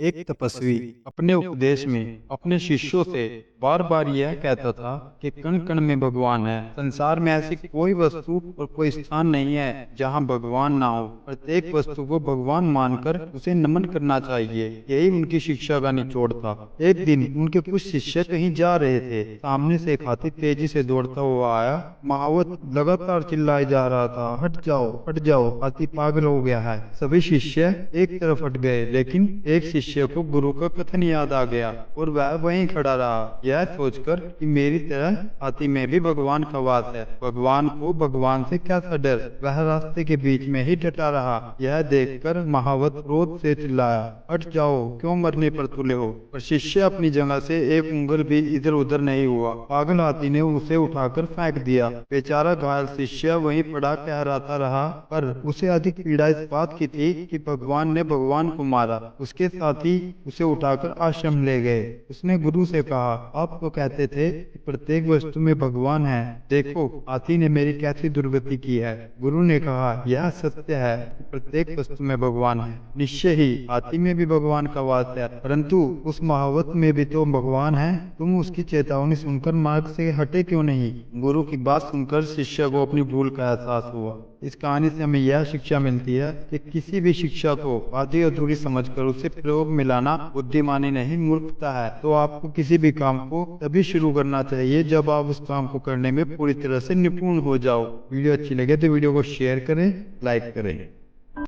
एक तपस्वी अपने उपदेश में अपने शिष्यों से बार बार यह कहता था कि कण कण में भगवान है। संसार में ऐसी कोई वस्तु और कोई स्थान नहीं है जहां भगवान ना हो। प्रत्येक वस्तु को भगवान मानकर उसे नमन करना चाहिए। यही उनकी शिक्षा का निचोड़ था। एक दिन उनके कुछ शिष्य कहीं जा रहे थे। सामने से एक हाथी तेजी से दौड़ता हुआ आया। महावत लगातार चिल्लाए जा रहा था, हट जाओ, हाथी पागल हो गया है। सभी शिष्य एक तरफ हट गए, लेकिन एक शिष्य को गुरु का कथन याद आ गया और वह वहीं खड़ा रहा, यह सोचकर कि मेरी तरह हाथी में भी भगवान का वास है। भगवान को भगवान से क्या सा डर। वह रास्ते के बीच में ही डटा रहा। यह देखकर महावत क्रोध से चिल्लाया, हट जाओ, क्यों मरने पर तुले हो। पर शिष्य अपनी जगह से एक उंगल भी इधर उधर नहीं हुआ। पागल हाथी ने उसे उठाकर फेंक दिया। बेचारा घायल शिष्य वहीं पड़ा कहराता रहा, पर उसे अधिक पीड़ा इस बात की थी कि भगवान ने भगवान को मारा। उसके साथ ही उसे उठाकर आश्रम ले गए। उसने गुरु से कहा, आप तो कहते थे कि प्रत्येक वस्तु में भगवान है। देखो, हाथी ने मेरी कैसी दुर्गति की है। गुरु ने कहा, यह सत्य है कि प्रत्येक वस्तु में भगवान है। निश्चय ही हाथी में भी भगवान का वास है, परंतु उस महावत में भी तो भगवान है। तुम उसकी चेतावनी सुनकर मार्ग से हटे क्यों नहीं। गुरु की बात सुनकर शिष्य को अपनी भूल का एहसास हुआ। इस कहानी से हमें यह शिक्षा मिलती है कि किसी भी शिक्षा को आधी अधूरी समझकर उसे प्रयोग में लाना बुद्धिमानी नहीं, मूर्खता है। तो आपको किसी भी काम को तभी शुरू करना चाहिए जब आप उस काम को करने में पूरी तरह से निपुण हो जाओ। वीडियो अच्छी लगे तो वीडियो को शेयर करें, लाइक करें।